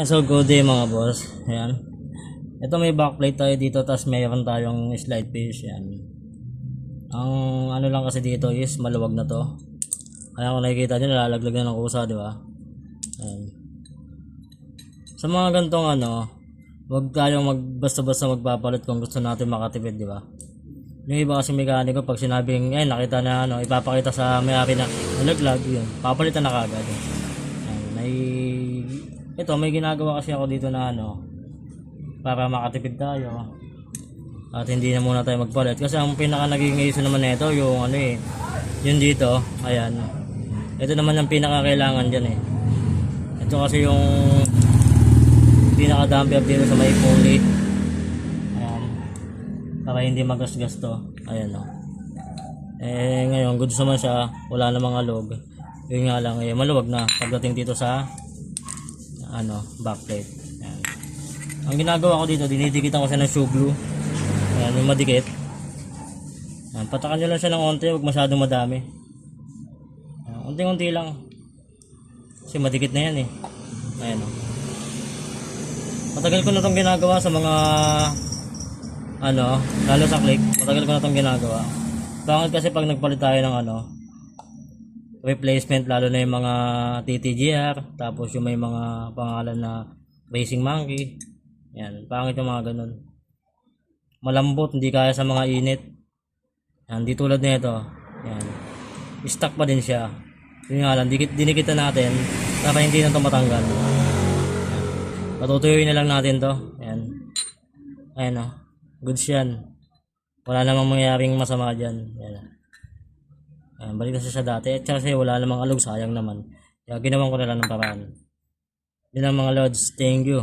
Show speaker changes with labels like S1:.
S1: So good day mga boss. Ayan. Ito may backplate tayo dito tapos mayroon tayong slide fish. Ayan. Ang ano lang kasi dito is maluwag na to. Kaya kung nakikita nyo nalalaglag na ng kusa, di ba? Ayan. Sa mga gantong huwag tayong basta-basta magpapalit kung gusto natin makatipid, di ba? Yung iba kasi mekaniko pag sinabing nakita na ipapakita sa may-ari na nalaglag, yun, papalitan na kagad. Ito may ginagawa kasi ako dito na para makatipid tayo at hindi na muna tayo magpalit kasi ang pinaka naging issue naman nito yung yun dito. Ayan, ito naman ang pinaka kailangan dyan ito kasi yung pinaka damper dito sa may pulley. Ayan, para hindi magasgas to. Ayan ngayon goods naman siya, wala namang alog. Yun nga lang maluwag na pagdating dito sa backplate. Ayan. Ang ginagawa ko dito, dinidikitan ko siya ng shoe glue. Ayan, yung madikit. Ayan, patakan nyo lang siya ng onte, huwag masyadong madami. Unti-unti lang. Kasi madikit na yan Ayan Matagal ko na itong ginagawa sa mga lalo sa click. Matagal ko na itong ginagawa. Bakit kasi pag nagpalit tayo ng replacement, lalo na yung mga TTGR, tapos yung may mga pangalan na Racing Monkey, yan, pangit yung mga ganun, malambot, hindi kaya sa mga init. Yan, di tulad nito, yan, stock pa din siya. Yun nga lang, dinikitan natin para hindi na ito matanggal. Yan. Patutuyuin na lang natin to. Yan. Ayan goods yan, wala namang mangyaring masama dyan. Yan. Ayan, balik kasi sa dati. At kasi wala namang alog, sayang naman. Kaya ginawan ko na lang ng paraan. Yun ang mga lods. Thank you.